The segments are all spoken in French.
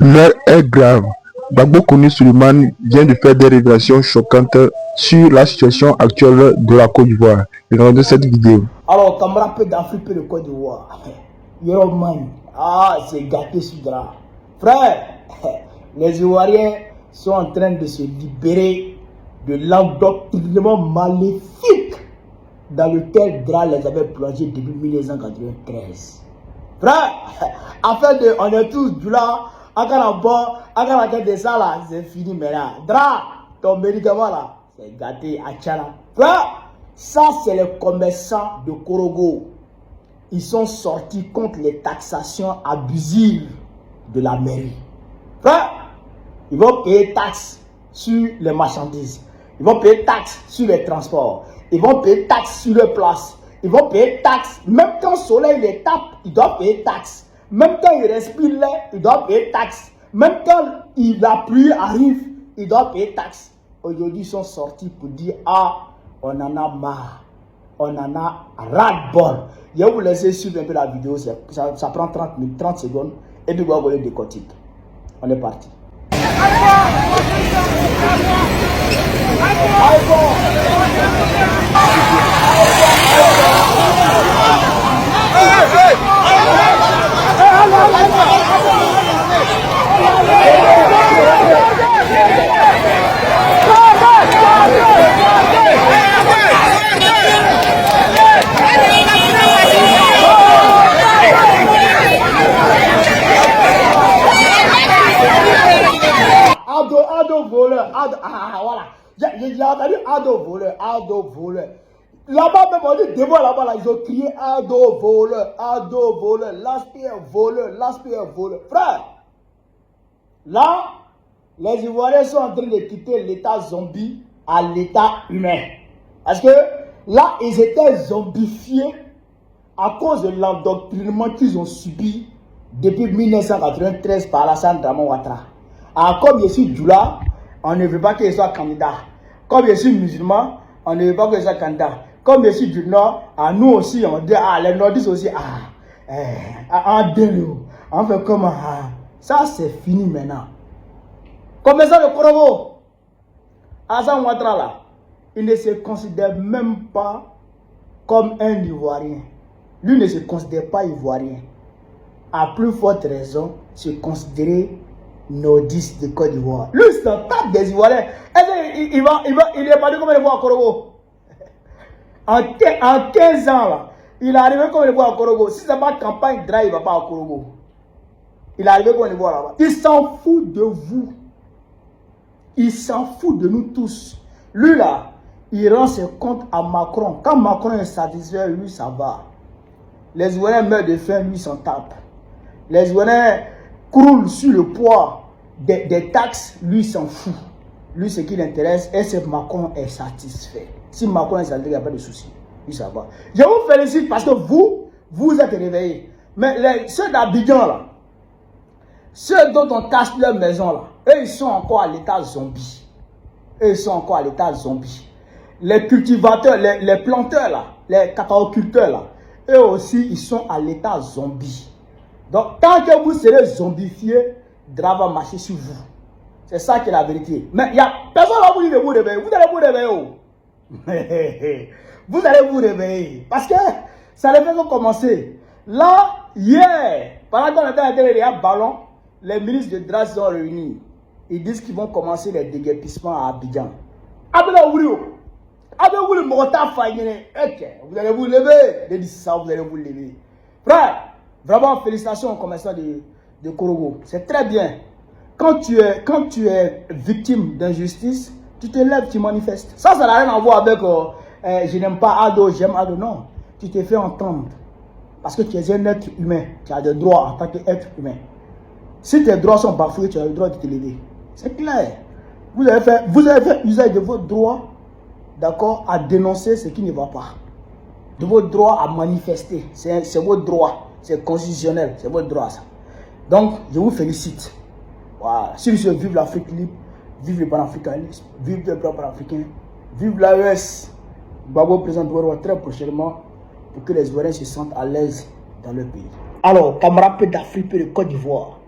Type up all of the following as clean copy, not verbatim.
L'heure est grave. Gbagbo Kouni Souleymane vient de faire des révélations choquantes sur la situation actuelle de la Côte d'Ivoire. Regardez cette vidéo. Alors, camarade peu d'Afrique, peu de Côte d'Ivoire. Yoruman, c'est gâté ce drap. Frère, les Ivoiriens sont en train de se libérer de l'endoctrinement maléfique dans lequel Dra les avait plongés depuis 1993. Frère, afin de, on est tous du là, à la tête de ça là, c'est fini maintenant. Dra, ton médicament là, c'est gâté à Tchala. Frère, ça c'est les commerçants de Korogo. Ils sont sortis contre les taxations abusives de la mairie. Frère, ils vont payer taxes sur les marchandises. Ils vont payer taxes sur les transports. Ils vont payer taxes sur les places. Ils vont payer taxes. Même quand le soleil les tape, ils doivent payer taxes. Même quand ils respirent l'air, ils doivent payer taxes. Même quand la pluie arrive, ils doivent payer taxes. Aujourd'hui, ils sont sortis pour dire, ah, on en a marre. On en a ras-le-bol. Je vais vous laisser suivre un peu la vidéo. Ça prend 30 secondes. Et puis, vous voyez des décortique. On est parti. Ado voleur, voilà. J'ai entendu Ado voleur. Là-bas, même on dit devant là-bas, là, ils ont crié Ado voleur, l'aspect voleur. Frère, là, les Ivoiriens sont en train de quitter l'état zombie à l'état humain. Parce que là, ils étaient zombifiés à cause de l'endoctrinement qu'ils ont subi depuis 1993 par Alassane Dramane Ouattara. Alors, comme je suis Djoula, on ne veut pas qu'il soit candidat. Comme je suis musulman, on ne veut pas qu'il soit candidat. Comme je suis du Nord, nous aussi, on dit, les Nordistes aussi, on fait comment? Ça, c'est fini maintenant. Comme ça, le Korogo, Alassane Ouattara, là, il ne se considère même pas comme un Ivoirien. Lui ne se considère pas Ivoirien. À plus forte raison, se considérer nordiste de Côte d'Ivoire. Lui, c'est un tape des Ivoiriens. Il est pas combien de fois à Korogo. En 15 ans, là, il est arrivé combien de fois à Korogo. Si ce n'est pas campagne Dra, il ne va pas à Korogo. Il est arrivé combien de fois là-bas. Il s'en fout de vous. Il s'en fout de nous tous. Lui, là, il rend ses comptes à Macron. Quand Macron est satisfait, lui, ça va. Les Ivoiriens meurent de faim, lui, s'en tape. Les Ivoiriens croule sur le poids des taxes, lui s'en fout. Lui, ce qui l'intéresse, est que Macron est satisfait. Si Macron est satisfait, il n'y a pas de souci. Lui, ça va. Je vous félicite parce que vous êtes réveillés. Mais ceux d'Abidjan, là, ceux dont on casse leur maison, là, eux, ils sont encore à l'état zombie. Les cultivateurs, les planteurs, là, les cacaoculteurs, là, eux aussi, ils sont à l'état zombie. Donc, tant que vous serez zombifié, Dra va marcher sur vous. C'est ça qui est la vérité. Mais il n'y a personne qui va vous dire de vous réveiller. Vous allez vous réveiller. Vous allez vous réveiller. Parce que ça ne fait que commencer. Là, hier, pendant qu'on était à la ballon, les ministres de Dra sont réunis. Ils disent qu'ils vont commencer les déguerpissements à Abidjan. Vous allez vous lever. Ils disent ça, vous allez vous lever. Frère, vraiment, félicitations aux commerçants de Korogo. C'est très bien. Quand tu es victime d'injustice, tu te lèves, tu manifestes. Ça n'a rien à voir avec je n'aime pas Ado, j'aime Ado. Non. Tu te fais entendre. Parce que tu es un être humain. Tu as des droits en tant qu'être humain. Si tes droits sont bafoués, tu as le droit de te lever. C'est clair. Vous avez fait usage de votre droit, d'accord, à dénoncer ce qui ne va pas. De votre droit à manifester. C'est votre droit. C'est constitutionnel, c'est votre droit ça. Donc, je vous félicite. Voilà. Si je vive l'Afrique libre, vive le panafricanisme, vive le peuple africain, vive l'AES. Gbagbo présente très prochainement pour que les Ivoiriens se sentent à l'aise dans leur pays. Alors, camarades d'Afrique et de Côte d'Ivoire,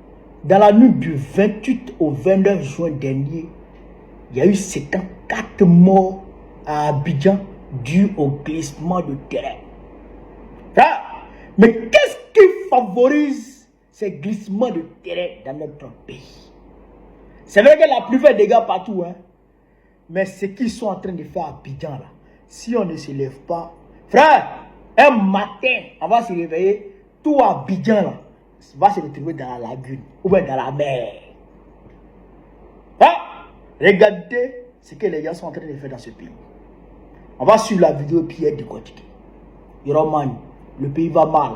Dans la nuit du 28 au 29 juin dernier, il y a eu 54 morts à Abidjan dû au glissement de terrain. Ah, mais qu'est-ce qui favorise ces glissements de terrain dans notre pays? C'est vrai qu'il y a plus de dégâts partout, hein? Mais ce qu'ils sont en train de faire à Abidjan, là, si on ne se lève pas, frère, un matin, on va se réveiller, tout Abidjan là, va se retrouver dans la lagune ou bien dans la mer. Ah, regardez ce que les gens sont en train de faire dans ce pays. On va suivre la vidéo Pierre décortiquer. Roman, le pays va mal.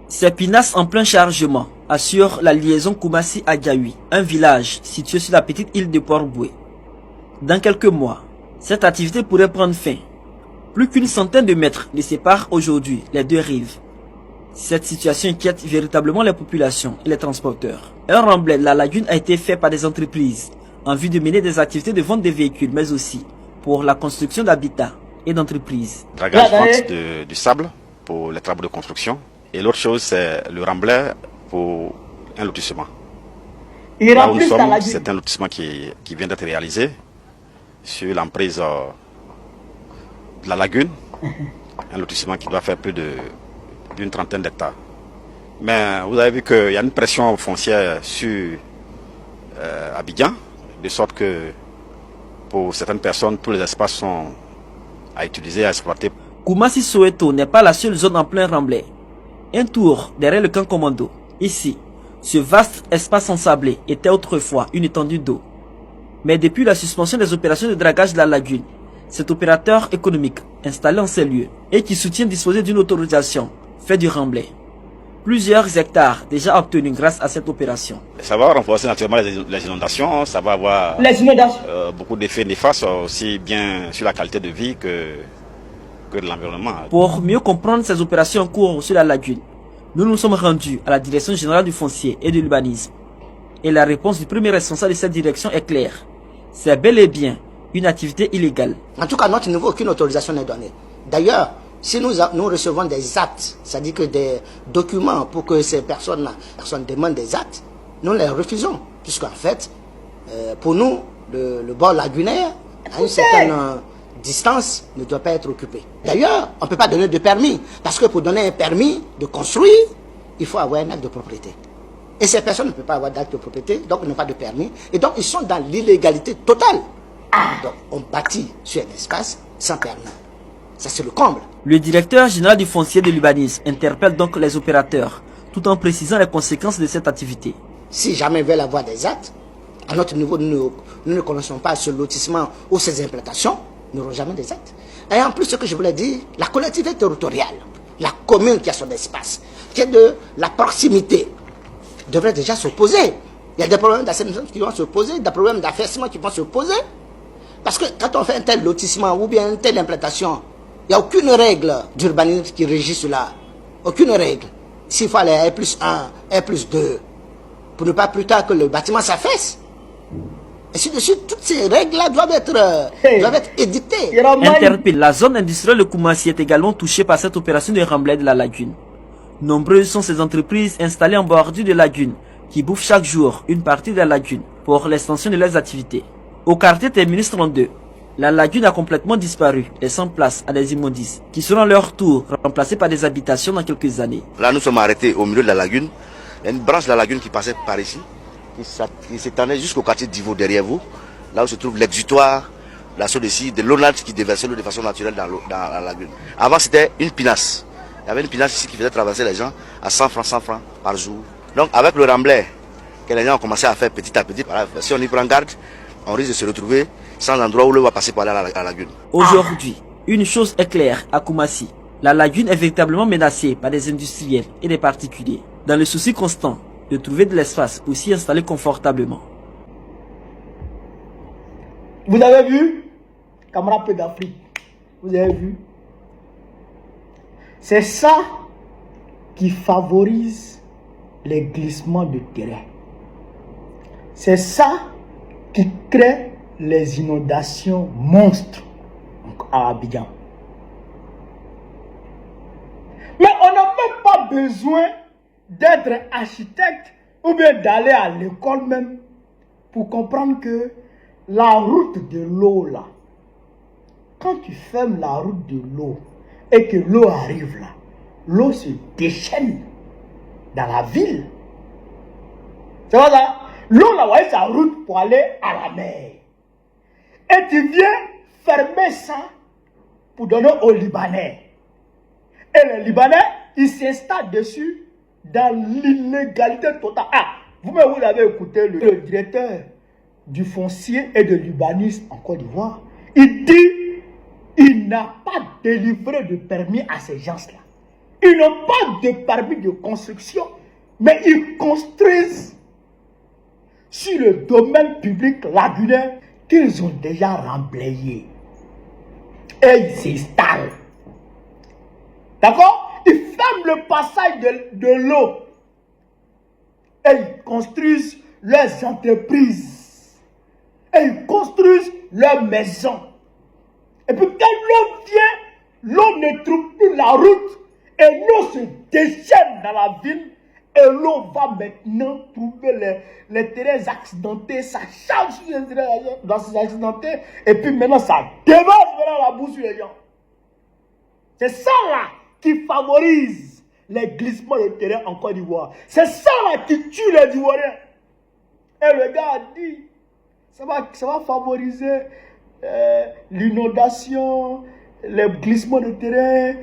Ces pinasses en plein chargement assurent la liaison Koumassi-Adjaoui, un village situé sur la petite île de Port-Boué. Dans quelques mois, cette activité pourrait prendre fin. Plus qu'une centaine de mètres les séparent aujourd'hui les deux rives. Cette situation inquiète véritablement les populations et les transporteurs. Un remblai de la lagune a été fait par des entreprises en vue de mener des activités de vente de véhicules, mais aussi pour la construction d'habitats et d'entreprises. Dragage vente du sable pour les travaux de construction. Et l'autre chose, c'est le remblai pour un lotissement. Là où nous sommes, c'est un lotissement qui vient d'être réalisé sur l'emprise de la lagune. Un lotissement qui doit faire plus d'une trentaine d'hectares. Mais vous avez vu qu'il y a une pression foncière sur Abidjan, de sorte que pour certaines personnes, tous les espaces sont à utiliser, à exploiter. Koumassi Soweto n'est pas la seule zone en plein remblai. Un tour derrière le camp commando. Ici, ce vaste espace ensablé était autrefois une étendue d'eau. Mais depuis la suspension des opérations de dragage de la lagune, cet opérateur économique installé en ces lieux et qui soutient disposer d'une autorisation fait du remblai. Plusieurs hectares déjà obtenus grâce à cette opération. Ça va renforcer naturellement les inondations, ça va avoir beaucoup d'effets néfastes aussi bien sur la qualité de vie que de l'environnement. Pour mieux comprendre ces opérations en cours sur la lagune, nous nous sommes rendus à la Direction générale du foncier et de l'urbanisme. Et la réponse du premier responsable de cette direction est claire. C'est bel et bien une activité illégale. En tout cas, à notre niveau, aucune autorisation n'est donnée. D'ailleurs, si nous recevons des actes, c'est-à-dire que des documents pour que ces personnes demandent des actes, nous les refusons. Puisqu'en fait, pour nous, le bord lagunaire, à une certaine distance, ne doit pas être occupé. D'ailleurs, on ne peut pas donner de permis. Parce que pour donner un permis de construire, il faut avoir un acte de propriété. Et ces personnes ne peuvent pas avoir d'acte de propriété, donc n'ont pas de permis. Et donc, ils sont dans l'illégalité totale. Donc, on bâtit sur un espace sans permis. Ça, c'est le comble. Le directeur général du foncier de l'urbanisme interpelle donc les opérateurs, tout en précisant les conséquences de cette activité. Si jamais ils veulent avoir des actes, à notre niveau, nous ne connaissons pas ce lotissement ou ces implantations, nous n'aurons jamais des actes. Et en plus, ce que je voulais dire, la collectivité territoriale, la commune qui a son espace, qui est de la proximité, devrait déjà se poser. Il y a des problèmes d'assainissement qui vont se poser, des problèmes d'affaissement qui vont se poser. Parce que quand on fait un tel lotissement ou bien une telle implantation, il n'y a aucune règle d'urbanisme qui régit cela. Aucune règle. S'il faut aller à R+1, R+2, pour ne pas plus tard que le bâtiment s'affaisse. Et ainsi de suite, toutes ces règles-là doivent être édictées. Interpellé, la zone industrielle de Koumassi est également touchée par cette opération de remblai de la lagune. Nombreuses sont ces entreprises installées en bordure de lagune qui bouffent chaque jour une partie de la lagune pour l'extension de leurs activités. Au quartier Terminus 32, la lagune a complètement disparu, laissant place à des immondices qui seront à leur tour remplacés par des habitations dans quelques années. Là, nous sommes arrêtés au milieu de la lagune. Il y a une branche de la lagune qui passait par ici, qui s'étendait jusqu'au quartier d'Ivo derrière vous, là où se trouve l'exutoire, la source ici, de l'eau qui déversait l'eau de façon naturelle dans la lagune. Avant, c'était une pinasse. Il y avait une pinasse ici qui faisait traverser les gens à 100 francs par jour. Donc, avec le remblai que les gens ont commencé à faire petit à petit, voilà, si on y prend garde, on risque de se retrouver sans endroit où l'eau va passer par là à la lagune. Aujourd'hui, une chose est claire à Koumassi. La lagune est véritablement menacée par des industriels et des particuliers, dans le souci constant de trouver de l'espace pour s'y installer confortablement. Vous avez vu, camarades peu d'Afrique, vous avez vu, c'est ça qui favorise les glissements de terrain. C'est ça qui crée les inondations monstres à Abidjan. Mais on n'a même pas besoin d'être architecte ou bien d'aller à l'école même pour comprendre que la route de l'eau là, quand tu fermes la route de l'eau et que l'eau arrive là, l'eau se déchaîne dans la ville. C'est vrai ça? L'eau là, ouais, sa route pour aller à la mer. Et tu viens fermer ça pour donner aux Libanais. Et les Libanais, ils s'installent dessus dans l'illégalité totale. Ah, vous-même, vous avez écouté le directeur du foncier et de l'urbanisme en Côte d'Ivoire. Il dit, il n'a pas délivré de permis à ces gens-là. Ils n'ont pas de permis de construction, mais ils construisent sur le domaine public lagunaire qu'ils ont déjà remblayé. Et ils s'installent. D'accord? Ils ferment le passage de l'eau. Et ils construisent leurs entreprises. Et ils construisent leurs maisons. Et puis quand l'eau vient, l'eau ne trouve plus la route. Et l'eau se déchaîne dans la ville. Et l'eau va maintenant trouver les terrains accidentés. Ça charge sur les terrains accidentés. Et puis maintenant, ça déverse dans la boue sur les gens. C'est ça là qui favorise les glissements de terrain en Côte d'Ivoire. C'est ça là qui tue les Ivoiriens. Et le gars a dit, ça va favoriser l'inondation, les glissements de terrain.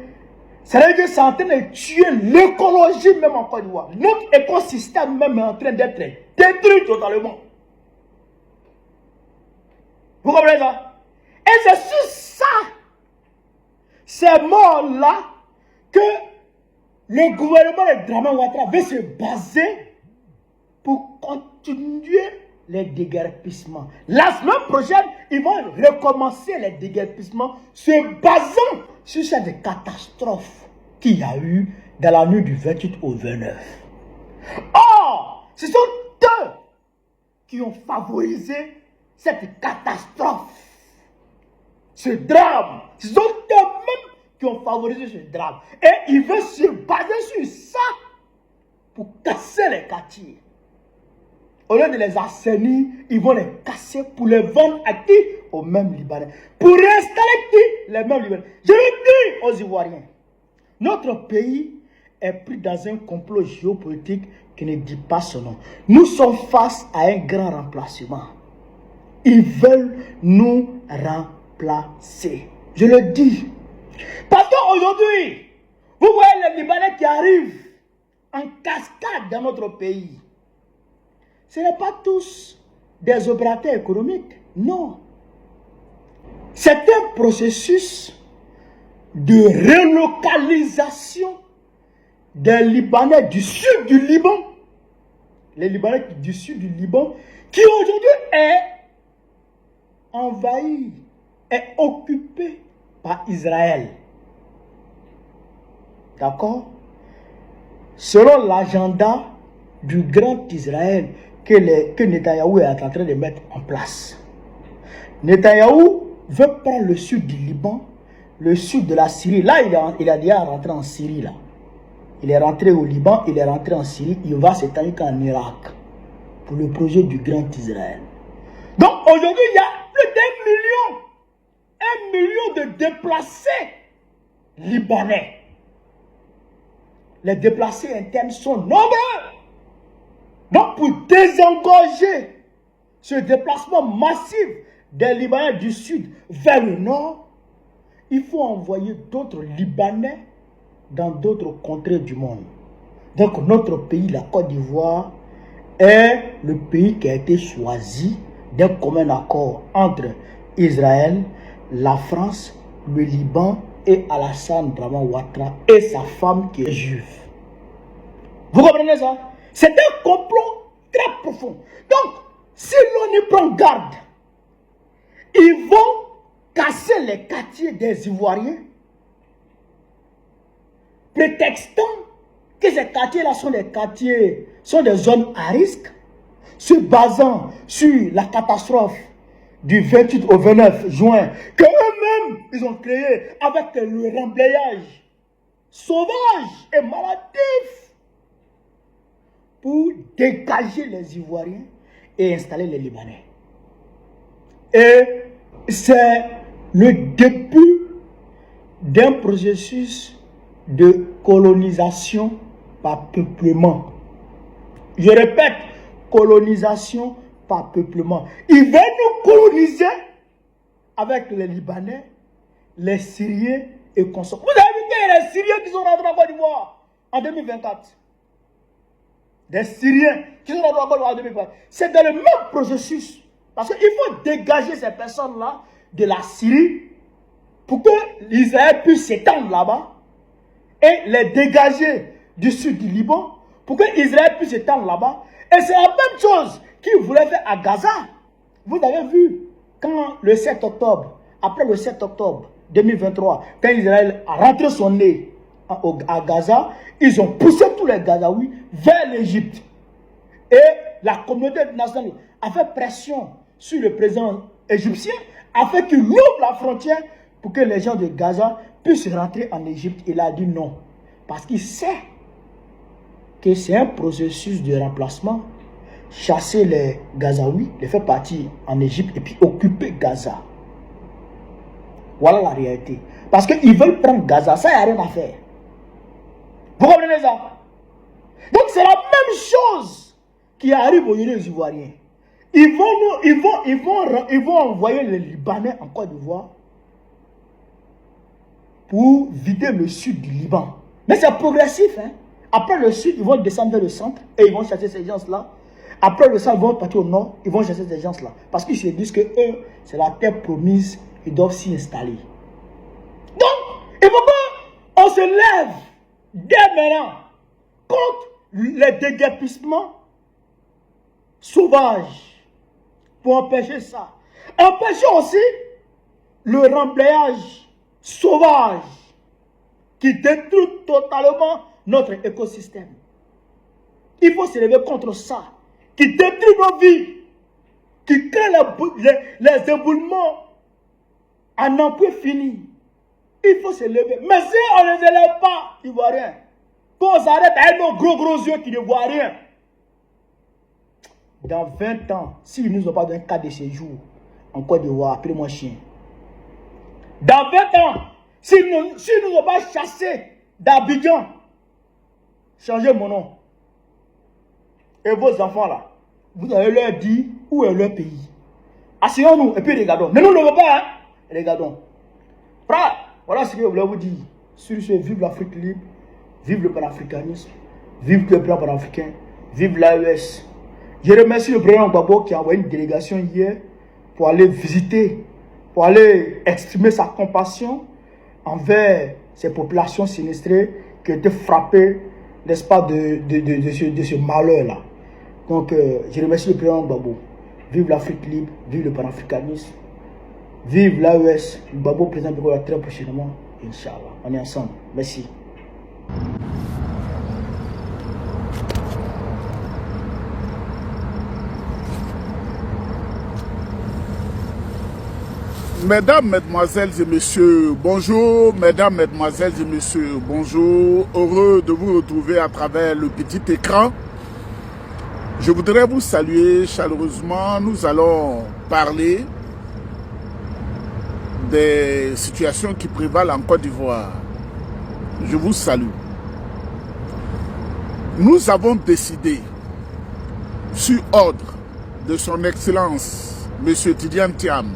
C'est-à-dire que c'est en train de tuer l'écologie même en Côte d'Ivoire. Notre écosystème même est en train d'être détruit totalement. Vous comprenez ça? Et c'est sur ça, ces morts-là, que le gouvernement de Dramane Ouattara veut se baser pour continuer les déguerpissements. La semaine prochaine, ils vont recommencer les déguerpissements se basant sur cette catastrophe qu'il y a eu dans la nuit du 28 au 29. Or, ce sont eux qui ont favorisé cette catastrophe, ce drame. Ce sont eux-mêmes qui ont favorisé ce drame. Et ils veulent se baser sur ça pour casser les quartiers. Au lieu de les assainir, ils vont les casser pour les vendre à qui? Aux mêmes Libanais. Pour réinstaller qui? Les mêmes Libanais. Je le dis aux Ivoiriens. Notre pays est pris dans un complot géopolitique qui ne dit pas son nom. Nous sommes face à un grand remplacement. Ils veulent nous remplacer. Je le dis. Parce qu'aujourd'hui, vous voyez les Libanais qui arrivent en cascade dans notre pays. Ce n'est pas tous des opérateurs économiques, non. C'est un processus de relocalisation des Libanais du sud du Liban, les Libanais du sud du Liban, qui aujourd'hui est envahi, est occupé par Israël. D'accord? Selon l'agenda du grand Israël que Netanyahou est en train de mettre en place. Netanyahou veut prendre le sud du Liban, le sud de la Syrie. Là, il a déjà rentré en Syrie. Là. Il est rentré au Liban, il est rentré en Syrie, il va s'établir en Irak pour le projet du grand Israël. Donc aujourd'hui, il y a plus d'1 million de déplacés libanais. Les déplacés internes sont nombreux. Donc pour désengorger ce déplacement massif des Libanais du sud vers le nord, il faut envoyer d'autres Libanais dans d'autres contrées du monde. Donc notre pays, la Côte d'Ivoire, est le pays qui a été choisi d'un commun accord entre Israël, la France, le Liban et Alassane Dramane Ouattara et sa femme qui est juive. Vous comprenez ça? C'est un complot très profond. Donc, si l'on y prend garde, ils vont casser les quartiers des Ivoiriens, prétextant que ces quartiers-là sont des quartiers, sont des zones à risque, se basant sur la catastrophe du 28 au 29 juin, que eux-mêmes, ils ont créé avec le remblayage sauvage et maladif pour dégager les Ivoiriens et installer les Libanais. Et c'est le début d'un processus de colonisation par peuplement. Je répète, colonisation par peuplement. Ils veulent nous coloniser avec les Libanais, les Syriens et consorts. Vous avez vu qu'il y a les Syriens qui sont rentrés en Côte d'Ivoire en 2024. Des Syriens qui sont rentrés en Côte d'Ivoire en 2024. C'est dans le même processus. Parce qu'il faut dégager ces personnes-là de la Syrie pour que l'Israël puisse s'étendre là-bas et les dégager du sud du Liban pour que Israël puisse s'étendre là-bas. Et c'est la même chose qu'ils voulaient faire à Gaza. Vous avez vu, quand le 7 octobre, après le 7 octobre 2023, quand Israël a rentré son nez à Gaza, ils ont poussé tous les Gazaouis vers l'Égypte. Et la communauté internationale a fait pression sur le président égyptien afin qu'il ouvre la frontière pour que les gens de Gaza puissent rentrer en Égypte. Il a dit non. Parce qu'il sait que c'est un processus de remplacement. Chasser les Gazaouis, les faire partir en Égypte et puis occuper Gaza. Voilà la réalité. Parce qu'ils veulent prendre Gaza, ça, il n'y a rien à faire. Vous comprenez ça? Donc c'est la même chose qui arrive aux Ivoiriens. Ils vont envoyer les Libanais en Côte d'Ivoire pour vider le sud du Liban. Mais c'est progressif. Hein? Après le sud, ils vont descendre vers le centre et ils vont chasser ces gens-là. Après le centre, ils vont partir au nord, ils vont chasser ces gens-là. Parce qu'ils se disent que eux, c'est la terre promise, ils doivent s'y installer. Donc, il faut qu'on se lève dès maintenant contre les déguerpissements sauvages pour empêcher ça. Empêcher aussi le remblayage sauvage qui détruit totalement notre écosystème. Il faut se lever contre ça, qui détruit nos vies, qui crée les éboulements à n'en plus finir. Il faut se lever. Mais si on ne se lève pas, Ivoiriens, qu'on s'arrête avec nos gros yeux qui ne voient rien. Dans 20 ans, s'ils ne nous ont pas donné un cas de séjour en Côte d'Ivoire, appelez-moi chien. Dans 20 ans, s'ils ne nous ont pas chassés d'Abidjan, changez mon nom. Et vos enfants là, vous allez leur dire où est leur pays. Asseyons-nous et puis regardons. Ne nous levons pas, hein? Regardons. Frère, voilà ce que je voulais vous dire. Sur ce, vive l'Afrique libre, vive le panafricanisme, vive le plan panafricain, vive l'AES. Je remercie le président Gbagbo qui a envoyé une délégation hier pour aller visiter, pour aller exprimer sa compassion envers ces populations sinistrées qui ont été frappées, n'est-ce pas, de ce malheur-là. Donc, je remercie le président Gbagbo. Vive l'Afrique libre, vive le panafricanisme, vive l'AES. Gbagbo, président Gbagbo, très prochainement, Inch'Allah. On est ensemble. Merci. Mesdames, Mesdemoiselles et Messieurs, bonjour. Mesdames, Mesdemoiselles et Messieurs, bonjour. Heureux de vous retrouver à travers le petit écran. Je voudrais vous saluer chaleureusement. Nous allons parler des situations qui prévalent en Côte d'Ivoire. Je vous salue. Nous avons décidé, sur ordre de son Excellence, M. Tidjane Thiam,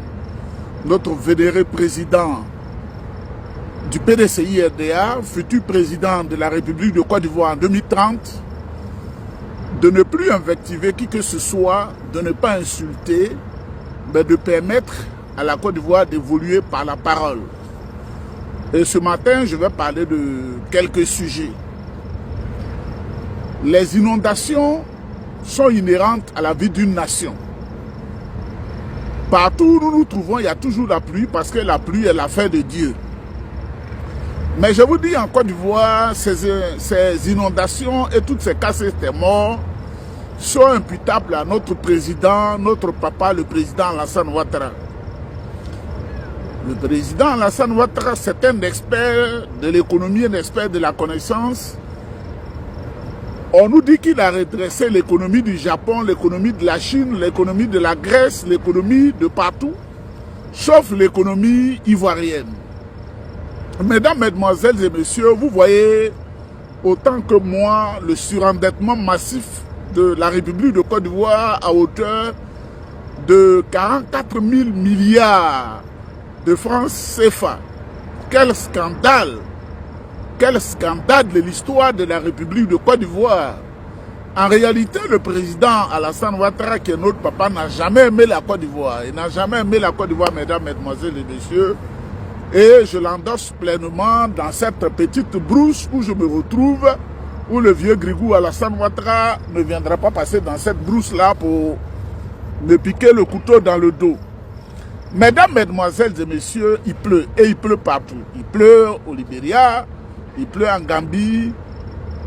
notre vénéré président du PDCI-RDA, futur président de la République de Côte d'Ivoire en 2030, de ne plus invectiver qui que ce soit, de ne pas insulter, mais de permettre à la Côte d'Ivoire d'évoluer par la parole. Et ce matin, je vais parler de quelques sujets. Les inondations sont inhérentes à la vie d'une nation. Partout où nous nous trouvons, il y a toujours la pluie parce que la pluie est l'affaire de Dieu. Mais je vous dis en Côte d'Ivoire, ces inondations et toutes ces casses et morts sont imputables à notre président, notre papa, le président Alassane Ouattara. Le président Alassane Ouattara, c'est un expert de l'économie, un expert de la connaissance. On nous dit qu'il a redressé l'économie du Japon, l'économie de la Chine, l'économie de la Grèce, l'économie de partout, sauf l'économie ivoirienne. Mesdames, mesdemoiselles et messieurs, vous voyez autant que moi le surendettement massif de la République de Côte d'Ivoire à hauteur de 44 000 milliards de francs CFA. Quel scandale! Quel scandale de l'histoire de la République de Côte d'Ivoire. En réalité, le président Alassane Ouattara, qui est notre papa, n'a jamais aimé la Côte d'Ivoire. Il n'a jamais aimé la Côte d'Ivoire, mesdames, mesdemoiselles et messieurs. Et je l'endosse pleinement dans cette petite brousse où je me retrouve, où le vieux Grigou Alassane Ouattara ne viendra pas passer dans cette brousse-là pour me piquer le couteau dans le dos. Mesdames, mesdemoiselles et messieurs, il pleut. Et il pleut partout. Il pleut au Libéria, il pleut en Gambie,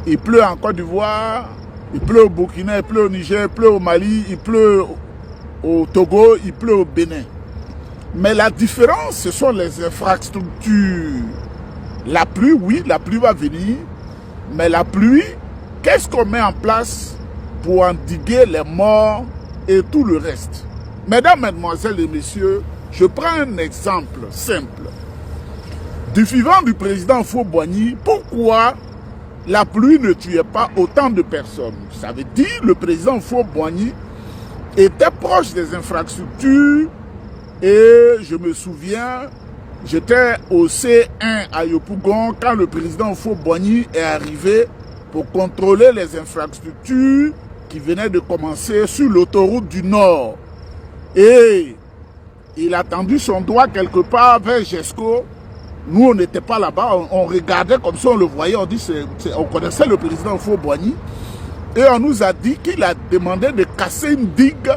il pleut en Côte d'Ivoire, il pleut au Burkina, il pleut au Niger, il pleut au Mali, il pleut au Togo, il pleut au Bénin. Mais la différence, ce sont les infrastructures. La pluie, oui, la pluie va venir, mais la pluie, qu'est-ce qu'on met en place pour endiguer les morts et tout le reste? Mesdames, mesdemoiselles et messieurs, je prends un exemple simple. Du vivant du président Faure-Boigny, pourquoi la pluie ne tuait pas autant de personnes? Ça veut dire que le président Faure-Boigny était proche des infrastructures et je me souviens, j'étais au C1 à Yopougon quand le président Faure-Boigny est arrivé pour contrôler les infrastructures qui venaient de commencer sur l'autoroute du Nord. Et il a tendu son doigt quelque part vers Gesco. Nous, on n'était pas là-bas, on regardait comme ça, on le voyait, on connaissait le président Faure-Boigny. Et on nous a dit qu'il a demandé de casser une digue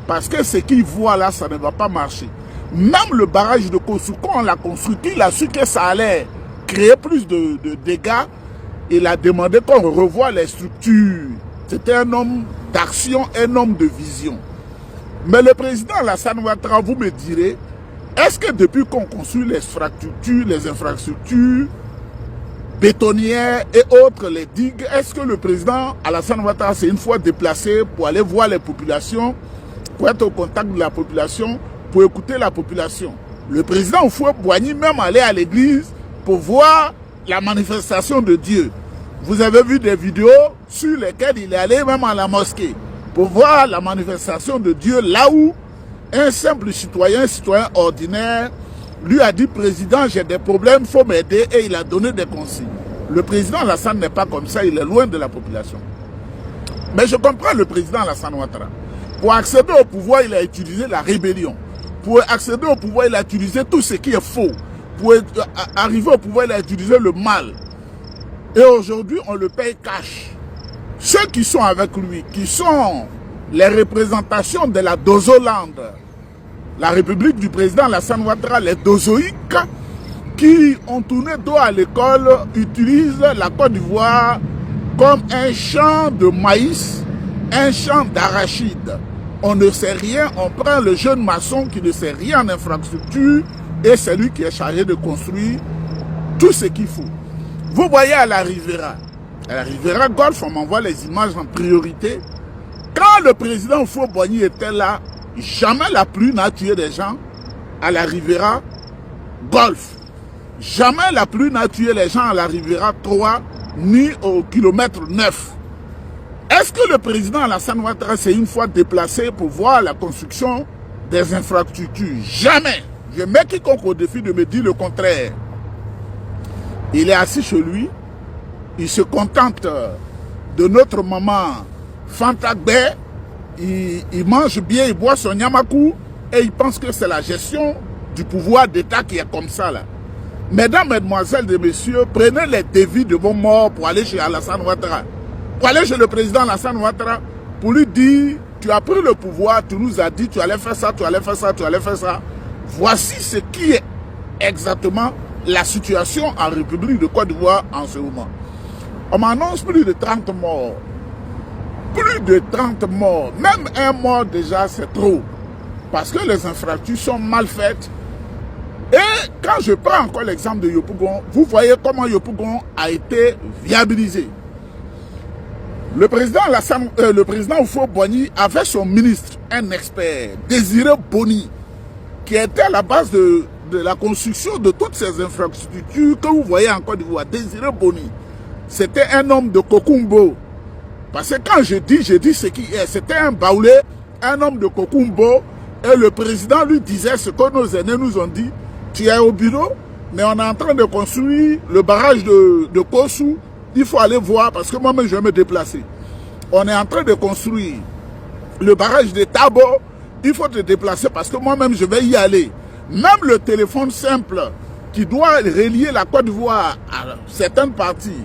parce que ce qu'il voit là, ça ne va pas marcher. Même le barrage de Kosouko, on l'a construit, il a su que ça allait créer plus de dégâts. Il a demandé qu'on revoie les structures. C'était un homme d'action, un homme de vision. Mais le président Alassane Ouattara, vous me direz, est-ce que depuis qu'on construit les infrastructures bétonnières et autres, les digues, est-ce que le président Alassane Ouattara s'est une fois déplacé pour aller voir les populations, pour être au contact de la population, pour écouter la population? Le président Faure-Boigny même allait à l'église pour voir la manifestation de Dieu. Vous avez vu des vidéos sur lesquelles il est allé même à la mosquée pour voir la manifestation de Dieu là où un simple citoyen, un citoyen ordinaire, lui a dit, président, j'ai des problèmes, il faut m'aider, et il a donné des consignes. Le président Alassane n'est pas comme ça, il est loin de la population. Mais je comprends le président Alassane Ouattara. Pour accéder au pouvoir, il a utilisé la rébellion. Pour accéder au pouvoir, il a utilisé tout ce qui est faux. Pour arriver au pouvoir, il a utilisé le mal. Et aujourd'hui, on le paye cash. Ceux qui sont avec lui, qui sont les représentations de la Dozoland, la République du président Alassane Ouattara, les dozoïques, qui ont tourné dos à l'école, utilisent la Côte d'Ivoire comme un champ de maïs, un champ d'arachide. On ne sait rien, on prend le jeune maçon qui ne sait rien en infrastructure et c'est lui qui est chargé de construire tout ce qu'il faut. Vous voyez à la Rivera Golf, on m'envoie les images en priorité. Quand le président Faure-Boigny était là, jamais la pluie n'a tué des gens à la Rivera Golf. Jamais la pluie n'a tué les gens à la Rivera 3 ni au kilomètre 9. Est-ce que le président Alassane Ouattara s'est une fois déplacé pour voir la construction des infrastructures? Jamais. Je mets quiconque au défi de me dire le contraire. Il est assis chez lui, il se contente de notre maman Fantagbe, il mange bien, il boit son nyamakou et il pense que c'est la gestion du pouvoir d'État qui est comme ça là. Mesdames, mesdemoiselles et messieurs, prenez les dévis de vos morts pour aller chez Alassane Ouattara. Pour aller chez le président Alassane Ouattara, pour lui dire, tu as pris le pouvoir, tu nous as dit, tu allais faire ça, tu allais faire ça, tu allais faire ça. Voici ce qui est exactement la situation en République de Côte d'Ivoire en ce moment. On m'annonce plus de 30 morts. Plus de 30 morts. Même un mort déjà, c'est trop. Parce que les infrastructures sont mal faites. Et quand je prends encore l'exemple de Yopougon, vous voyez comment Yopougon a été viabilisé. Le président Houphouët-Boigny avait son ministre, un expert, Désiré Boni, qui était à la base de la construction de toutes ces infrastructures que vous voyez en Côte d'Ivoire. Désiré Boni, c'était un homme de Kokumbo. Parce que quand je dis ce qui est, c'était un baoulé, un homme de Kokumbo, et le président lui disait ce que nos aînés nous ont dit, tu es au bureau, mais on est en train de construire le barrage de Kossou, il faut aller voir parce que moi-même je vais me déplacer. On est en train de construire le barrage de Tabo, il faut te déplacer parce que moi-même je vais y aller. Même le téléphone simple qui doit relier la Côte d'Ivoire à certaines parties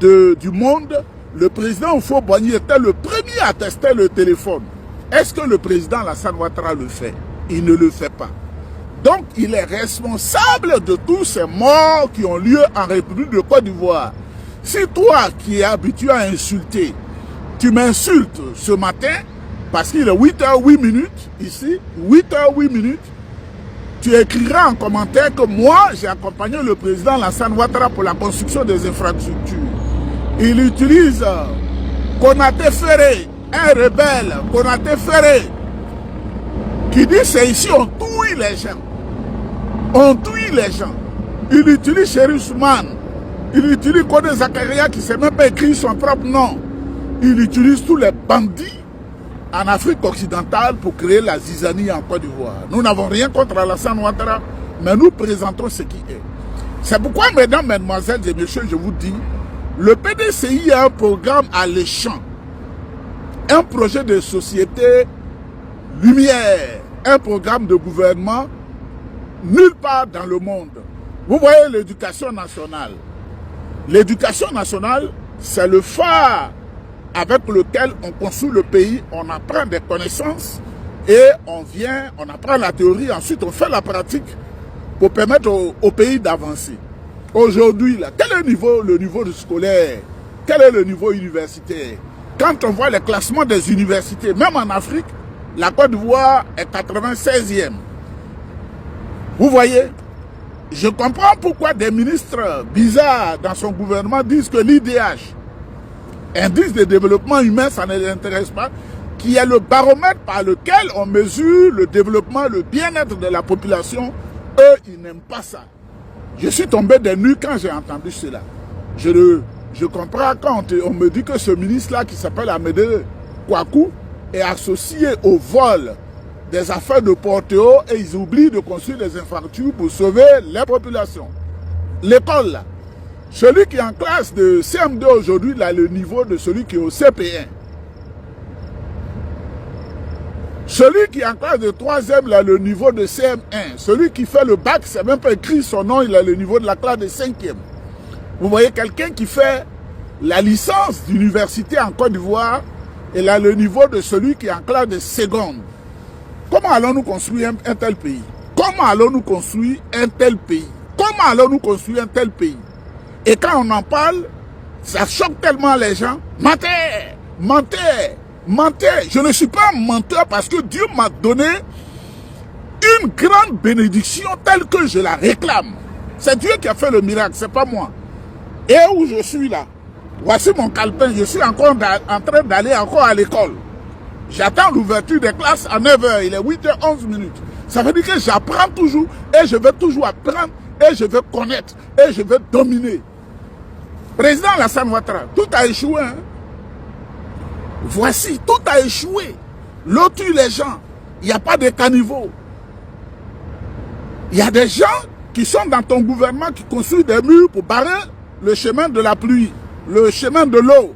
du monde, le président Houphouët-Boigny était le premier à tester le téléphone. Est-ce que le président Alassane Ouattara le fait? Il ne le fait pas. Donc il est responsable de tous ces morts qui ont lieu en République de Côte d'Ivoire. Si toi qui es habitué à insulter, tu m'insultes ce matin, parce qu'il est 8h08 ici, 8h08, tu écriras en commentaire que moi, j'ai accompagné le président Alassane Ouattara pour la construction des infrastructures. Il utilise Konaté Ferré, un rebelle, Konaté Ferré, qui dit c'est ici on touille les gens. On touille les gens. Il utilise Chérif Soumane. Il utilise Kodé Zakaria qui ne sait même pas écrire son propre nom. Il utilise tous les bandits en Afrique occidentale pour créer la zizanie en Côte d'Ivoire. Nous n'avons rien contre Alassane Ouattara, mais nous présentons ce qui est. C'est pourquoi, mesdames, mesdemoiselles et messieurs, je vous dis, le PDCI a un programme alléchant, un projet de société lumière, un programme de gouvernement nulle part dans le monde. Vous voyez l'éducation nationale. L'éducation nationale, c'est le phare avec lequel on construit le pays, on apprend des connaissances et on apprend la théorie, ensuite on fait la pratique pour permettre au pays d'avancer. Aujourd'hui, quel est le niveau scolaire? Quel est le niveau universitaire? Quand on voit les classements des universités, même en Afrique, la Côte d'Ivoire est 96e. Vous voyez? Je comprends pourquoi des ministres bizarres dans son gouvernement disent que l'IDH, indice de développement humain, ça ne les intéresse pas, qui est le baromètre par lequel on mesure le développement, le bien-être de la population. Eux, ils n'aiment pas ça. Je suis tombé des nues quand j'ai entendu cela. Je comprends quand on me dit que ce ministre-là, qui s'appelle Amédée Kouakou, est associé au vol des affaires de Portéo et ils oublient de construire des infrastructures pour sauver les populations. L'école, là, celui qui est en classe de CM2 aujourd'hui, il a le niveau de celui qui est au CP1. Celui qui est en classe de 3e, il a le niveau de CM1. Celui qui fait le bac, c'est même pas écrit son nom, il a le niveau de la classe de 5e. Vous voyez quelqu'un qui fait la licence d'université en Côte d'Ivoire, il a le niveau de celui qui est en classe de seconde. Comment allons-nous construire un tel pays? Comment allons-nous construire un tel pays? Comment allons-nous construire un tel pays? Et quand on en parle, ça choque tellement les gens. Menteur, menteur, menteur. Je ne suis pas un menteur parce que Dieu m'a donné une grande bénédiction telle que je la réclame. C'est Dieu qui a fait le miracle, c'est pas moi. Et où je suis là, voici mon calepin, je suis encore en train d'aller encore à l'école. J'attends l'ouverture des classes à 9h, il est 8h11. Ça veut dire que j'apprends toujours et je vais toujours apprendre et je vais connaître et je vais dominer. Président Alassane Ouattara, tout a échoué. Hein? Voici, tout a échoué. L'eau tue les gens. Il n'y a pas de caniveau. Il y a des gens qui sont dans ton gouvernement qui construisent des murs pour barrer le chemin de la pluie, le chemin de l'eau.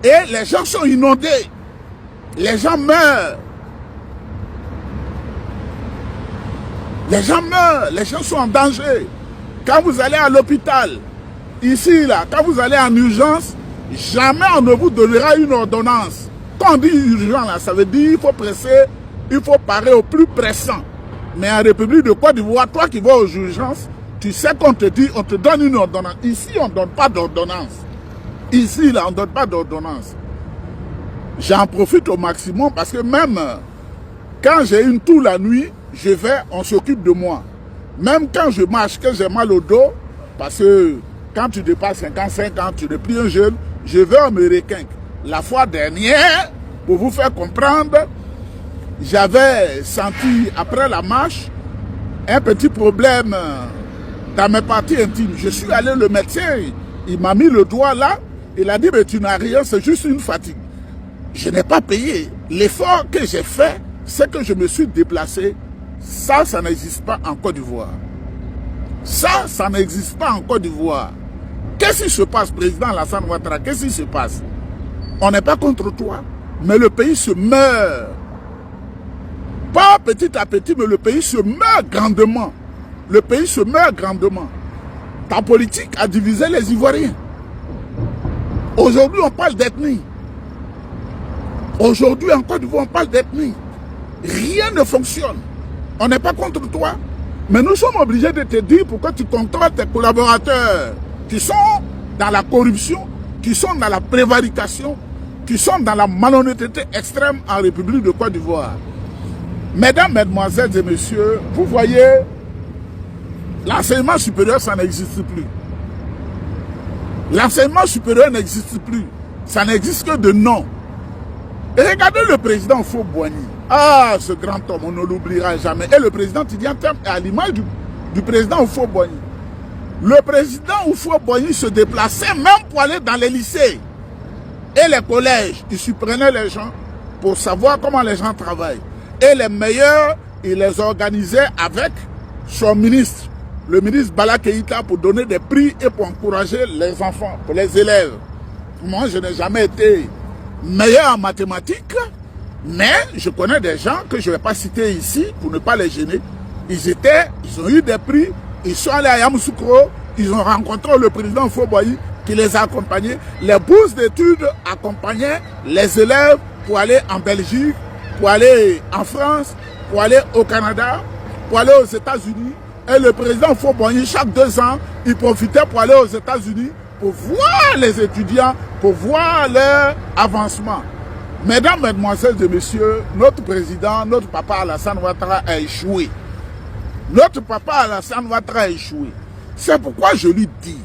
Et les gens sont inondés. Les gens meurent. Les gens meurent. Les gens sont en danger. Quand vous allez à l'hôpital, ici, là, quand vous allez en urgence, jamais on ne vous donnera une ordonnance. Quand on dit urgent, là, ça veut dire qu'il faut presser, il faut parer au plus pressant. Mais en République de Côte d'Ivoire, toi qui vas aux urgences, tu sais qu'on te dit, on te donne une ordonnance. Ici, on ne donne pas d'ordonnance. Ici, là, on ne donne pas d'ordonnance. J'en profite au maximum parce que même quand j'ai une toux la nuit, je vais, on s'occupe de moi. Même quand je marche, que j'ai mal au dos, parce que quand tu dépasses 55 ans, tu n'es plus un jeune, je vais, on me requinque. la fois dernière, pour vous faire comprendre, j'avais senti après la marche un petit problème dans mes parties intimes. Je suis allé le médecin, il m'a mis le doigt là, il a dit mais tu n'as rien, c'est juste une fatigue. Je n'ai pas payé. L'effort que j'ai fait, c'est que je me suis déplacé. Ça n'existe pas en Côte d'Ivoire. Ça n'existe pas en Côte d'Ivoire. Qu'est-ce qui se passe, président Alassane Ouattara? Qu'est-ce qui se passe? On n'est pas contre toi, mais le pays se meurt. Pas petit à petit, mais le pays se meurt grandement. Le pays se meurt grandement. Ta politique a divisé les Ivoiriens. Aujourd'hui, on parle d'ethnie. Aujourd'hui, en Côte d'Ivoire, on parle d'ethnie. Rien ne fonctionne. On n'est pas contre toi. Mais nous sommes obligés de te dire pourquoi tu contrôles tes collaborateurs qui sont dans la corruption, qui sont dans la prévarication, qui sont dans la malhonnêteté extrême en République de Côte d'Ivoire. Mesdames, mesdemoiselles et messieurs, vous voyez, l'enseignement supérieur, ça n'existe plus. L'enseignement supérieur n'existe plus. Ça n'existe que de nom. Et regardez le président Houphouët-Boigny. Ah, ce grand homme, on ne l'oubliera jamais. Et le président Tidjane Thiam est à l'image du président Houphouët-Boigny. Le président Houphouët-Boigny se déplaçait même pour aller dans les lycées et les collèges. Il surprenait les gens pour savoir comment les gens travaillent. Et les meilleurs, il les organisait avec son ministre, le ministre Bala Keïta, pour donner des prix et pour encourager les enfants, pour les élèves. Moi, je n'ai jamais été meilleur en mathématiques, mais je connais des gens que je ne vais pas citer ici pour ne pas les gêner. Ils ont eu des prix, ils sont allés à Yamoussoukro, ils ont rencontré le président Houphouët-Boigny qui les a accompagnés. Les bourses d'études accompagnaient les élèves pour aller en Belgique, pour aller en France, pour aller au Canada, pour aller aux États-Unis. Et le président Houphouët-Boigny, chaque 2 ans, il profitait pour aller aux États-Unis pour voir les étudiants, pour voir leur avancement. Mesdames, mesdemoiselles et messieurs, notre président, notre papa Alassane Ouattara a échoué. Notre papa Alassane Ouattara a échoué. C'est pourquoi je lui dis,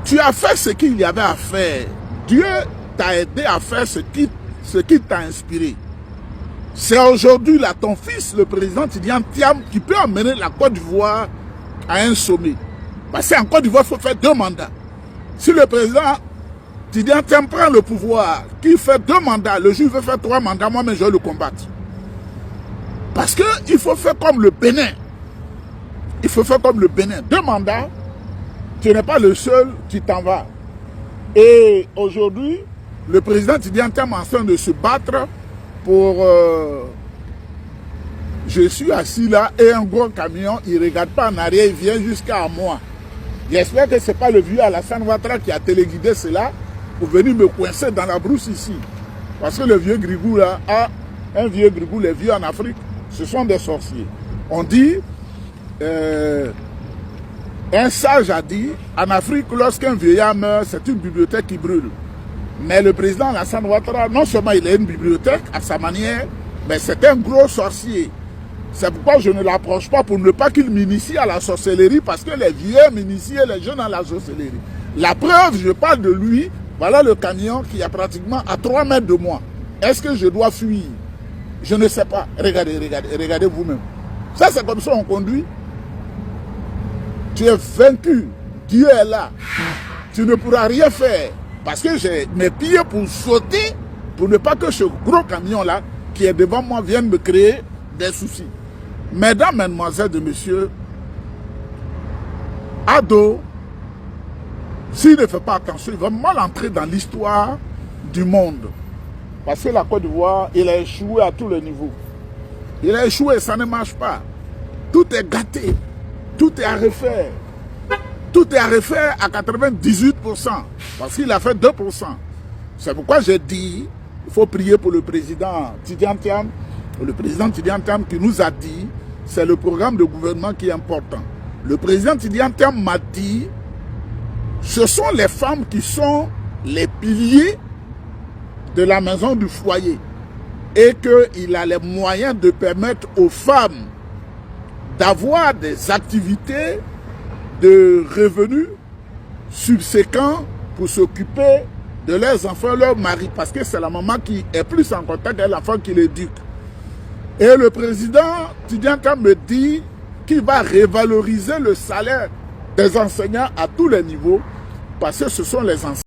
tu as fait ce qu'il y avait à faire. Dieu t'a aidé à faire ce qui t'a inspiré. C'est aujourd'hui là ton fils, le président Tidjane Thiam, qui peut amener la Côte d'Ivoire à un sommet. Parce qu'en Côte d'Ivoire, il faut faire 2 mandats. Si le président Tidjane Thiam prend le pouvoir, qui fait 2 mandats, le juge veut faire 3 mandats, moi, mais je vais le combattre. Parce qu'il faut faire comme le Bénin. Il faut faire comme le Bénin. 2 mandats, tu n'es pas le seul, tu t'en vas. Et aujourd'hui, le président Tidjane Thiam est en train de se battre pour... je suis assis là et un gros camion, il ne regarde pas en arrière, il vient jusqu'à moi. J'espère que ce n'est pas le vieux Alassane Ouattara qui a téléguidé cela pour venir me coincer dans la brousse ici. Parce que le vieux Grigou là, un vieux Grigou, les vieux en Afrique, ce sont des sorciers. On dit, un sage a dit, en Afrique, lorsqu'un vieillard meurt, c'est une bibliothèque qui brûle. Mais le président Alassane Ouattara, non seulement il a une bibliothèque à sa manière, mais c'est un gros sorcier. C'est pourquoi je ne l'approche pas pour ne pas qu'il m'initie à la sorcellerie, parce que les vieux m'initient les jeunes à la sorcellerie. La preuve, je parle de lui, voilà le camion qui est pratiquement à 3 mètres de moi. Est-ce que je dois fuir? Je ne sais pas. Regardez, regardez, regardez vous-même. Ça, c'est comme ça on conduit. Tu es vaincu. Dieu est là. Tu ne pourras rien faire. Parce que j'ai mes pieds pour sauter, pour ne pas que ce gros camion-là, qui est devant moi, vienne me créer des soucis. Mesdames, mesdemoiselles et messieurs, Ado, s'il ne fait pas attention, il va mal entrer dans l'histoire du monde. Parce que la Côte d'Ivoire, il a échoué à tous les niveaux. Il a échoué, ça ne marche pas. Tout est gâté. Tout est à refaire. Tout est à refaire à 98%. Parce qu'il a fait 2%. C'est pourquoi j'ai dit, il faut prier pour le président Tidjane Thiam. Le président Tidjane Thiam qui nous a dit, c'est le programme de gouvernement qui est important. Le président Tidjane Thiam m'a dit, ce sont les femmes qui sont les piliers de la maison du foyer. Et qu'il a les moyens de permettre aux femmes d'avoir des activités de revenus subséquents pour s'occuper de leurs enfants, leur mari, parce que c'est la maman qui est plus en contact avec l'enfant qui l'éduque. Et le président Tidjane Thiam me dit qu'il va revaloriser le salaire des enseignants à tous les niveaux, parce que ce sont les enseignants